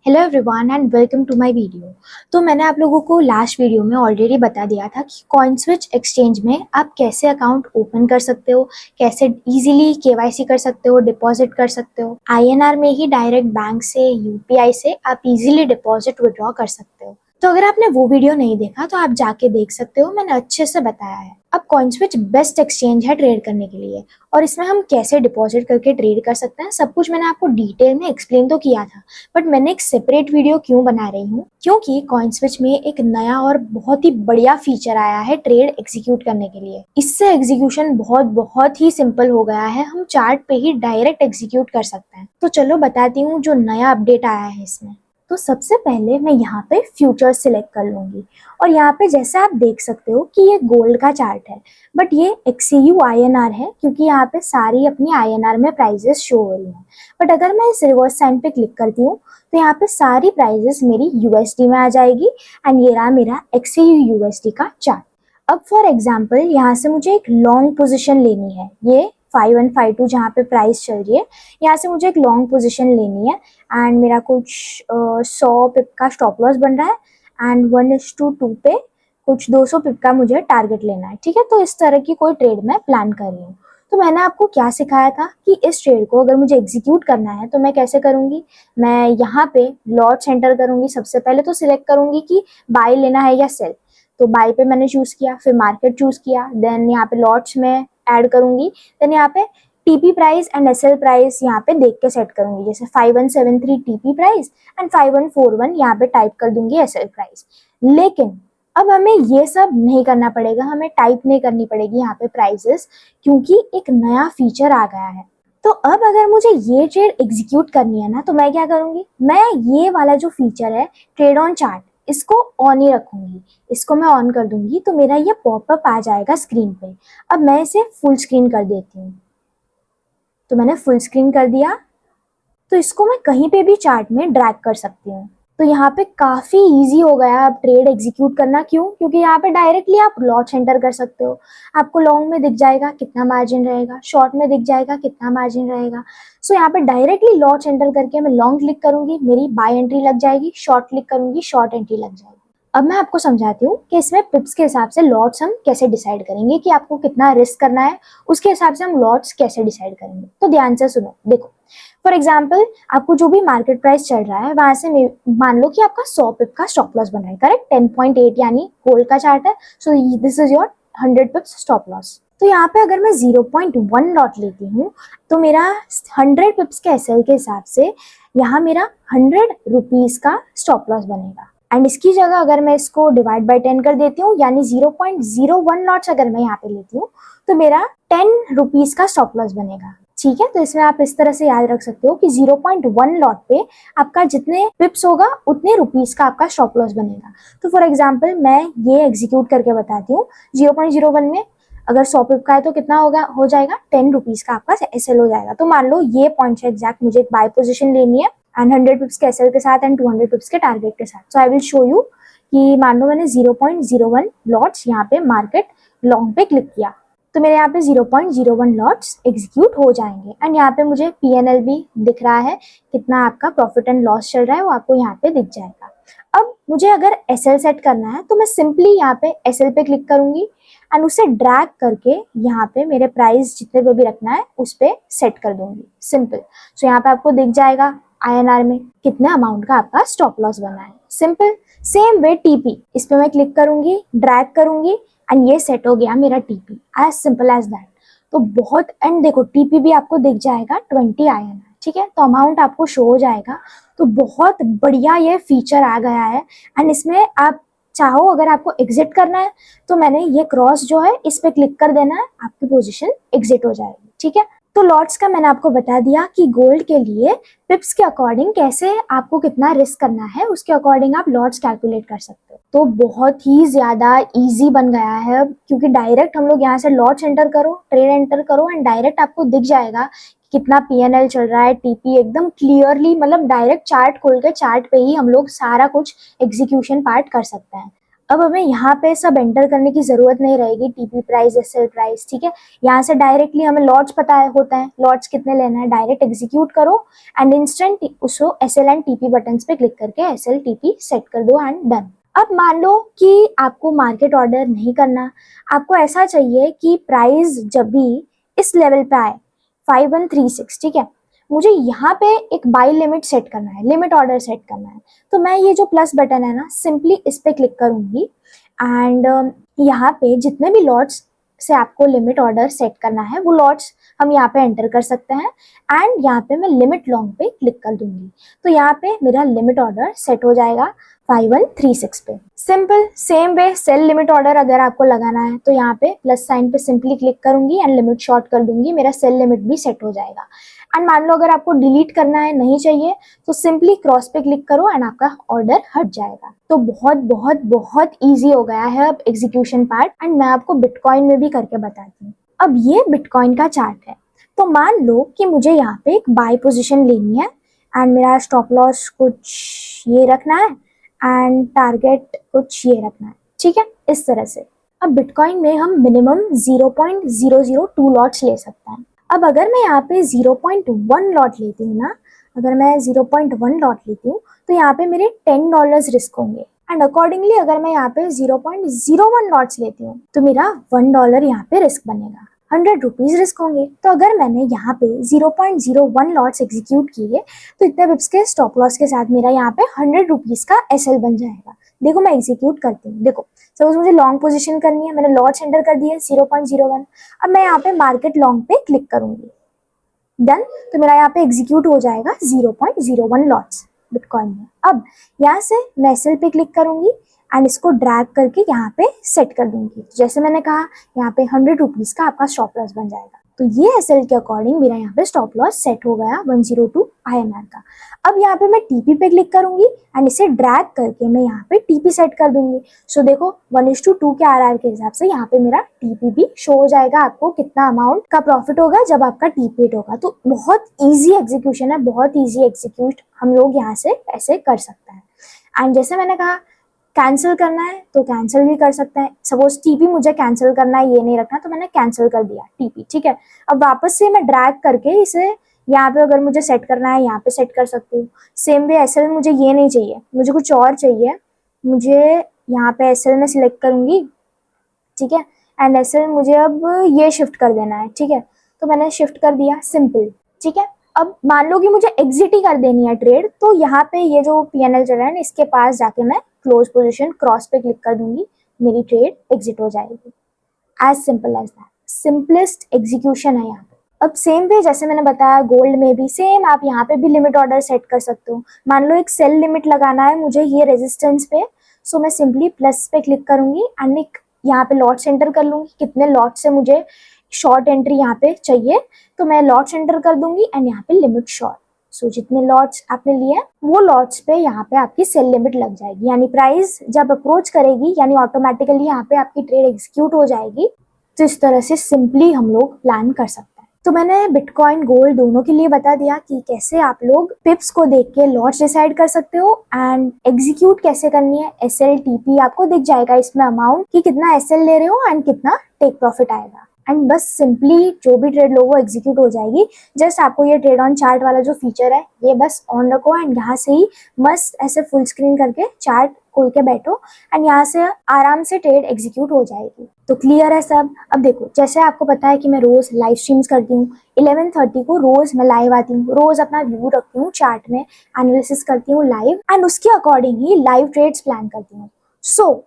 Hello everyone and welcome to my video. तो मैंने आप लोगों को लास्ट वीडियो में ऑलरेडी बता दिया था कि कॉइनस्विच एक्सचेंज में आप कैसे अकाउंट ओपन कर सकते हो, कैसे इजीली केवाईसी कर सकते हो, डिपॉजिट कर सकते हो। आईएनआर में ही डायरेक्ट बैंक से, यूपीआई से आप इजीली डिपॉजिट विड्रॉ कर सकते हो। तो अगर आपने वो वीडियो नहीं देखा तो आप जाके देख सकते हो, मैंने अच्छे से बताया है। अब कॉइनस्विच बेस्ट एक्सचेंज है ट्रेड करने के लिए, और इसमें हम कैसे डिपॉजिट करके ट्रेड कर सकते हैं सब कुछ मैंने आपको डिटेल में एक्सप्लेन तो किया था। बट मैंने एक सेपरेट वीडियो क्यों बना रही हूँ, क्योंकि कॉइनस्विच में एक नया और बहुत ही बढ़िया फीचर आया है ट्रेड एग्जीक्यूट करने के लिए। इससे एग्जीक्यूशन बहुत बहुत ही सिंपल हो गया है, हम चार्ट पे ही डायरेक्ट एग्जीक्यूट कर सकते हैं। तो चलो बताती हूँ जो नया अपडेट आया है इसमें। तो सबसे पहले मैं यहाँ पे फ्यूचर सिलेक्ट कर लूंगी, और यहाँ पे जैसे आप देख सकते हो कि ये गोल्ड का चार्ट है, बट ये XAU INR है क्योंकि यहाँ पे सारी अपनी INR में प्राइजेस शो हो रही हैं। बट अगर मैं इस रिवर्स साइन पे क्लिक करती हूँ तो यहाँ पे सारी प्राइजेस मेरी USD में आ जाएगी, एंड ये रहा मेरा XAU USD का चार्ट। अब फॉर एग्जाम्पल यहाँ से मुझे एक लॉन्ग पोजिशन लेनी है, ये 5152 जहाँ पे प्राइस चल रही है, यहाँ से मुझे एक लॉन्ग पोजीशन लेनी है, एंड मेरा कुछ 100 पिप का स्टॉप लॉस बन रहा है, एंड 1:2 पे कुछ 200 पिप का मुझे टारगेट लेना है। ठीक है, तो इस तरह की कोई ट्रेड मैं प्लान कर रही हूँ। तो मैंने आपको क्या सिखाया था कि इस ट्रेड को अगर मुझे एग्जीक्यूट करना है तो मैं कैसे करूंगी। मैं यहाँ पे लॉट्स एंटर करूंगी, सबसे पहले तो सिलेक्ट करूंगी कि बाय लेना है या सेल। तो बाय पे मैंने चूज किया, फिर मार्केट चूज किया, देन यहाँ पे लॉट्स में ऐड करूंगी, देन यहाँ पे TP price and SL price यहाँ पे देख के सेट करूंगी, जैसे 5173 टीपी प्राइस एंड 5141 यहाँ पे टाइप कर दूंगी एसएल प्राइस। लेकिन अब हमें ये सब नहीं करना पड़ेगा, हमें टाइप नहीं करनी पड़ेगी यहाँ पे प्राइसेस, क्योंकि एक नया फीचर आ गया है। तो अब अगर मुझे ये ट्रेड एग्जीक्यूट करनी है ना, तो मैं क्या करूंगी, मैं ये वाला जो फीचर है ट्रेड ऑन चार्ट, इसको ऑन ही रखूंगी। इसको मैं ऑन कर दूंगी तो मेरा ये पॉपअप आ जाएगा स्क्रीन पे। अब मैं इसे फुल स्क्रीन कर देती हूँ, तो मैंने फुल स्क्रीन कर दिया। तो इसको मैं कहीं पे भी चार्ट में ड्रैग कर सकती हूँ। तो यहाँ पे काफी इजी हो गया अब ट्रेड एग्जीक्यूट करना। क्यों? क्योंकि यहाँ पे डायरेक्टली आप लॉट्स एंटर कर सकते हो। आपको लॉन्ग में दिख जाएगा कितना मार्जिन रहेगा, शॉर्ट में दिख जाएगा कितना मार्जिन रहेगा। सो यहाँ पे डायरेक्टली लॉट्स एंटर करके मैं लॉन्ग क्लिक करूंगी, मेरी बाय एंट्री लग जाएगी, शॉर्ट क्लिक करूंगी, शॉर्ट एंट्री लग जाएगी। अब मैं आपको समझाती हूँ कि इसमें पिप्स के हिसाब से लॉट्स हम कैसे डिसाइड करेंगे, कि आपको कितना रिस्क करना है उसके हिसाब से हम लॉट्स कैसे डिसाइड करेंगे। तो ध्यान से सुनो, देखो फॉर एग्जाम्पल आपको जो भी मार्केट प्राइस चल रहा है वहां से मान लो कि आपका 100 पिप का स्टॉप लॉस बन रहा है, करेक्ट, 10.8 यानी गोल्ड का चार्ट है। So this is your 100 पिप्स stop loss. तो यहाँ पे अगर मैं 0.1 लॉट लेती हूँ तो मेरा 100 पिप्स के एसएल के हिसाब से यहाँ मेरा 100 रुपीज का स्टॉप लॉस बनेगा। एंड इसकी जगह अगर मैं इसको डिवाइड बाय 10 कर देती हूँ, यानी 0.01 लॉट्स अगर मैं यहाँ पे लेती हूँ तो मेरा 10 रुपीज का स्टॉप लॉस बनेगा। ठीक है, तो इसमें आप इस तरह से याद रख सकते हो कि 0.1 लॉट पे आपका जितने पिप्स होगा उतने रुपीस का आपका स्टॉप लॉस बनेगा। तो फॉर एग्जांपल मैं ये एग्जीक्यूट करके बताती हूँ। 0.01 में अगर 100 पिप का है तो कितना होगा, हो जाएगा 10 रुपीज का आपका एसएल हो जाएगा। तो मान लो ये पॉइंट से एग्जैक्ट मुझे एक बाय पोजीशन लेनी है, एंड 100 पिप्स के एसएल के साथ एंड 200 पिप्स के टारगेट के साथ। सो आई विल शो यू कि मान लो मैंने 0.01 लॉट्स यहाँ पे मार्केट लॉन्ग पे क्लिक किया, तो मेरे यहाँ पे 0.01 लॉट्स एग्जीक्यूट हो जाएंगे। एंड यहाँ पे मुझे PNL भी दिख रहा है, कितना आपका प्रॉफिट एंड लॉस चल रहा है वो आपको यहाँ पे दिख जाएगा। अब मुझे अगर एसएल सेट करना है तो मैं सिंपली यहाँ पे एसएल पे क्लिक करूंगी एंड उसे ड्रैग करके यहाँ पे मेरे प्राइस जितने पे भी रखना है उस पे सेट कर दूंगी, सिंपल। सो यहाँ पे आपको दिख जाएगा INR में कितने अमाउंट का आपका स्टॉप लॉस बना है, सिंपल। सेम वे TP, इस पे मैं क्लिक करूंगी, ड्रैग करूंगी एंड ये सेट हो गया मेरा TP, as simple as that. तो बहुत, एंड देखो TP भी आपको दिख जाएगा 20 INR, ठीक है, तो अमाउंट आपको शो हो जाएगा। तो बहुत बढ़िया ये फीचर आ गया है। एंड इसमें आप चाहो अगर आपको एग्जिट करना है तो मैंने ये क्रॉस जो है इस पे क्लिक कर देना है, आपकी पोजीशन एग्जिट हो जाएगी। ठीक है, तो लॉट्स का मैंने आपको बता दिया कि गोल्ड के लिए पिप्स के अकॉर्डिंग कैसे आपको कितना रिस्क करना है, उसके अकॉर्डिंग आप लॉट्स कैलकुलेट कर सकते हो। तो बहुत ही ज्यादा इजी बन गया है अब, क्योंकि डायरेक्ट हम लोग यहाँ से लॉट्स एंटर करो, ट्रेड एंटर करो एंड डायरेक्ट आपको दिख जाएगा कितना PNL चल रहा है, TP एकदम क्लियरली, मतलब डायरेक्ट चार्ट खोल के चार्ट पे ही हम लोग सारा कुछ एग्जीक्यूशन पार्ट कर सकते हैं। अब हमें यहाँ पे सब एंटर करने की जरूरत नहीं रहेगी, टीपी प्राइस, एसएल प्राइस, ठीक है। यहाँ से डायरेक्टली हमें लॉट्स पता है होता है, लॉट्स कितने लेना है, डायरेक्ट एग्जीक्यूट करो एंड इंस्टेंट उसको एसएल एंड टीपी बटन्स पे क्लिक करके एसएल टीपी सेट कर दो एंड डन। अब मान लो कि आपको मार्केट ऑर्डर नहीं करना, आपको ऐसा चाहिए कि प्राइस जब भी इस लेवल पे आए 5136, ठीक है, मुझे यहाँ पे एक बाई लिमिट सेट करना है, लिमिट ऑर्डर सेट करना है। तो मैं ये जो प्लस बटन है ना, सिंपली इस पे क्लिक करूंगी एंड यहाँ पे जितने भी लॉट्स से आपको लिमिट ऑर्डर सेट करना है वो लॉट्स हम यहाँ पे एंटर कर सकते हैं एंड यहाँ पे मैं लिमिट लॉन्ग पे क्लिक कर दूंगी। तो यहाँ पे मेरा लिमिट ऑर्डर सेट हो जाएगा 5136 पे। Simple same way sell limit order अगर आपको लगाना है तो यहाँ पे प्लस साइन पे सिंपली क्लिक करूंगी एंड लिमिट शॉर्ट कर दूंगी, मेरा सेल लिमिट भी सेट हो जाएगा। एंड मान लो अगर आपको डिलीट करना है, नहीं चाहिए, तो सिंपली क्रॉस पे क्लिक करो एंड आपका ऑर्डर हट जाएगा। तो बहुत बहुत बहुत इजी हो गया है अब एग्जीक्यूशन पार्ट एंड मैं आपको बिटकॉइन में भी करके बताती हूँ। अब ये बिटकॉइन का चार्ट है, तो मान लो कि मुझे यहाँ पे एक बाय पोजीशन लेनी है एंड मेरा स्टॉप लॉस कुछ ये रखना है एंड टारगेट कुछ ये रखना है, ठीक है, इस तरह से। अब बिटकॉइन में हम मिनिमम 0.002 लॉट्स ले सकते हैं। अब अगर मैं यहाँ पे 0.1 लॉट लेती हूँ ना, अगर मैं 0.1 लॉट लेती हूँ तो यहाँ पे मेरे $10 रिस्क होंगे एंड अकॉर्डिंगली अगर मैं यहाँ पे 0.01 लॉट्स लेती हूँ तो मेरा $1 यहाँ पे रिस्क बनेगा, 100 रुपीज रिस्क होंगे। तो अगर मैंने यहाँ पे 0.01 लॉट्स एग्जीक्यूट किए तो इतने बिप्स के स्टॉप लॉस के साथ मेरा यहाँ पे 100 रुपीज का एसएल बन जाएगा। देखो मैं एग्जीक्यूट करती हूँ, देखो सपोज मुझे लॉन्ग पोजीशन करनी है, मैंने लॉट्स एंटर कर दिए 0.01। अब मैं यहाँ पे मार्केट लॉन्ग पे क्लिक करूंगी, डन। तो मेरा यहाँ पे एग्जीक्यूट हो जाएगा 0.01 लॉट्स बिटकॉइन में। अब यहाँ से मैं एसएल पे क्लिक करूंगी एंड इसको ड्रैग करके यहाँ पे सेट कर दूंगी। जैसे मैंने कहा यहाँ पे 100 रुपीज का आपका स्टॉप लॉस बन जाएगा। तो ये एसएल के अकॉर्डिंग मेरा यहाँ पे स्टॉप लॉस सेट हो गया 102 INR का। अब यहाँ पे मैं टीपी पे क्लिक करूंगी एंड इसे ड्रैग करके मैं यहाँ पे टीपी सेट कर दूंगी। सो देखो 1:2 के आरआर के हिसाब से यहाँ पे मेरा टीपी भी शो हो जाएगा, आपको कितना अमाउंट का प्रॉफिट होगा जब आपका टीपी हिट होगा। तो बहुत ईजी एग्जीक्यूशन है, बहुत ईजी एग्जीक्यूट हम लोग यहाँ से ऐसे कर सकते हैं। एंड जैसे मैंने कहा कैंसिल करना है तो कैंसिल भी कर सकते हैं। सपोज टीपी मुझे कैंसिल करना है, ये नहीं रखना, तो मैंने कैंसिल कर दिया टीपी, ठीक है। अब वापस से मैं ड्रैग करके इसे यहाँ पे अगर मुझे सेट करना है यहाँ पे सेट कर सकती हूँ। सेम वे एसएल मुझे ये नहीं चाहिए, मुझे कुछ और चाहिए, मुझे यहाँ पे एसएल में सिलेक्ट करूंगी, ठीक है, एंड एसएल मुझे अब ये शिफ्ट कर देना है, ठीक है। तो मैंने शिफ्ट कर दिया, सिंपल, ठीक है। अब मान लो कि मुझे एग्जिट ही कर देनी है ट्रेड, तो यहाँ पे ये जो पीएनएल चल रहा है इसके पास जाके मैं क्लोज पोजीशन क्रॉस पे क्लिक कर दूंगी, मेरी ट्रेड एग्जिट हो जाएगी। As simple as that, simplest execution है यहाँ पे। अब सेम वे जैसे मैंने बताया गोल्ड में भी सेम, आप यहाँ पे भी लिमिट ऑर्डर सेट कर सकते हो। मान लो एक सेल लिमिट लगाना है मुझे ये रेजिस्टेंस पे, सो मैं सिंपली प्लस पे क्लिक करूंगी एंड एक यहाँ पे लॉट एंटर कर लूंगी, कितने लॉट से मुझे शॉर्ट एंट्री यहाँ पे चाहिए, तो मैं लॉट्स एंटर कर दूंगी एंड यहाँ पे लिमिट शॉर्ट। सो जितने लॉट्स आपने लिए वो लॉट्स पे यहाँ पे आपकी सेल लिमिट लग जाएगी, यानी प्राइस जब अप्रोच करेगी यानी ऑटोमेटिकली यहाँ पे आपकी ट्रेड एग्जीक्यूट हो जाएगी। तो इस तरह से सिंपली हम लोग प्लान कर सकते हैं। तो मैंने बिटकॉइन गोल्ड दोनों के लिए बता दिया कि कैसे आप लोग पिप्स को देख के लॉट्स डिसाइड कर सकते हो एंड एग्जीक्यूट कैसे करनी है। एसएल टीपी आपको दिख जाएगा इसमें अमाउंट कि कितना एसएल ले रहे हो एंड कितना टेक प्रॉफिट आएगा एंड बस सिंपली जो भी ट्रेड लो वो एग्जीक्यूट हो जाएगी। जस्ट आपको ये ट्रेड ऑन चार्ट वाला जो फीचर है ये बस ऑन रखो एंड यहाँ से ही मस्त ऐसे फुल स्क्रीन करके चार्ट खोल के बैठो एंड यहाँ से आराम से ट्रेड एग्जीक्यूट हो जाएगी। तो क्लियर है सब। अब देखो जैसे आपको पता है कि मैं रोज लाइव स्ट्रीम्स करती हूँ, 11:30 को रोज मैं लाइव आती हूँ, रोज अपना व्यू रखती हूँ चार्ट में, एनालिसिस करती हूँ लाइव एंड उसके अकॉर्डिंग ही लाइव ट्रेड्स प्लान करती हूँ। सो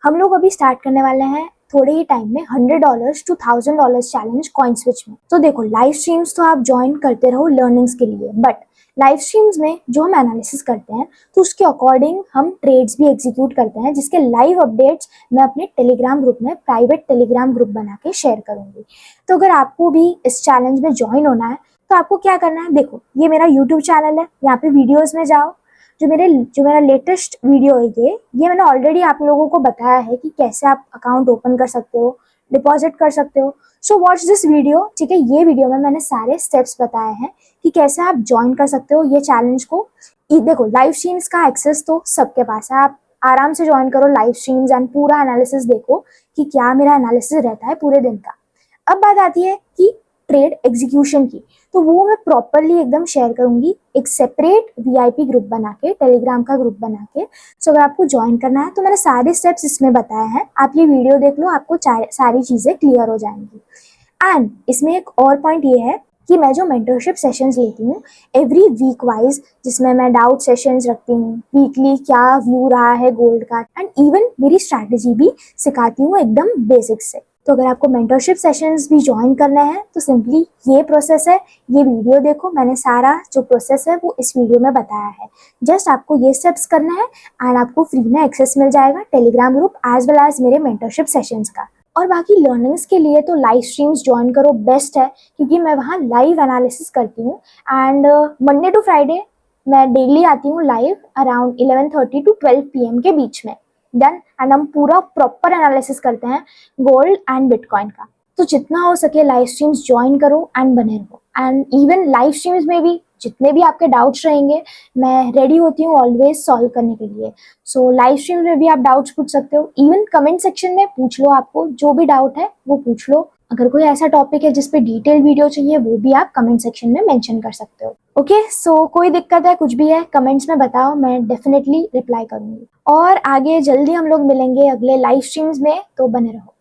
हम लोग अभी स्टार्ट करने वाले हैं थोड़े ही टाइम में $100 to $1000 चैलेंज कॉइन स्विच में। तो देखो लाइव स्ट्रीम्स तो आप ज्वाइन करते रहो लर्निंग्स के लिए, बट लाइव स्ट्रीम्स में जो हम एनालिसिस करते हैं तो उसके अकॉर्डिंग हम ट्रेड्स भी एग्जीक्यूट करते हैं, जिसके लाइव अपडेट्स मैं अपने टेलीग्राम ग्रुप में प्राइवेट टेलीग्राम ग्रुप बना के शेयर करूंगी। तो अगर आपको भी इस चैलेंज में ज्वाइन होना है तो आपको क्या करना है, देखो ये मेरा यूट्यूब चैनल है, यहाँ पे वीडियोज में जाओ, जो मेरा लेटेस्ट वीडियो है ये मैंने ऑलरेडी आप लोगों को बताया है कि कैसे आप अकाउंट ओपन कर सकते हो, डिपॉजिट कर सकते हो। सो वॉच दिस वीडियो, ठीक है। ये वीडियो में मैंने सारे स्टेप्स बताए हैं कि कैसे आप ज्वाइन कर सकते हो ये चैलेंज को। देखो लाइव स्ट्रीम्स का एक्सेस तो सबके पास है, आप आराम से ज्वाइन करो लाइव स्ट्रीम्स एंड पूरा एनालिसिस देखो कि क्या मेरा एनालिसिस रहता है पूरे दिन का। अब बात आती है कि ट्रेड एग्जीक्यूशन की, तो वो मैं प्रॉपरली एकदम शेयर करूंगी एक सेपरेट वीआईपी ग्रुप बना के, टेलीग्राम का ग्रुप बना के। सो अगर आपको ज्वाइन करना है तो मैंने सारे स्टेप्स इसमें बताए हैं, आप ये वीडियो देख लो, आपको सारी चीज़ें क्लियर हो जाएंगी। एंड इसमें एक और पॉइंट ये है कि मैं जो मेंटरशिप सेशंस लेती हूँ एवरी वीक वाइज, जिसमें मैं डाउट सेशंस रखती हूँ, वीकली क्या व्यू रहा है गोल्ड का, एंड इवन मेरी स्ट्रैटेजी भी सिखाती हूँ एकदम बेसिक से। तो अगर आपको मेंटरशिप सेशंस भी ज्वाइन करना है तो सिंपली ये प्रोसेस है, ये वीडियो देखो, मैंने सारा जो प्रोसेस है वो इस वीडियो में बताया है। जस्ट आपको ये स्टेप्स करना है एंड आपको फ्री में एक्सेस मिल जाएगा Telegram group as well as मेरे मेंटरशिप सेशंस का। और बाकी लर्निंग्स के लिए तो लाइव स्ट्रीम्स ज्वाइन करो, बेस्ट है, क्योंकि मैं वहाँ लाइव एनालिसिस करती हूँ एंड मंडे टू फ्राइडे मैं डेली आती हूँ लाइव अराउंड 11:30 टू 12 PM के बीच में। डन। एंड हम पूरा प्रॉपर एनालिसिस करते हैं गोल्ड एंड बिटकॉइन का। तो जितना हो सके लाइव स्ट्रीम्स ज्वाइन करो एंड बने रहो। एंड इवन लाइव स्ट्रीम्स में भी जितने भी आपके डाउट्स रहेंगे मैं रेडी होती हूँ ऑलवेज सॉल्व करने के लिए। सो लाइव स्ट्रीम में भी आप डाउट्स पूछ सकते हो, इवन कमेंट सेक्शन में पूछ लो, आपको जो भी डाउट है वो पूछ लो। अगर कोई ऐसा टॉपिक है जिस पे डिटेल वीडियो चाहिए वो भी आप कमेंट सेक्शन में मेंशन कर सकते हो। ओके, सो कोई दिक्कत है, कुछ भी है कमेंट्स में बताओ, मैं डेफिनेटली रिप्लाई करूंगी। और आगे जल्दी हम लोग मिलेंगे अगले लाइव स्ट्रीम्स में, तो बने रहो।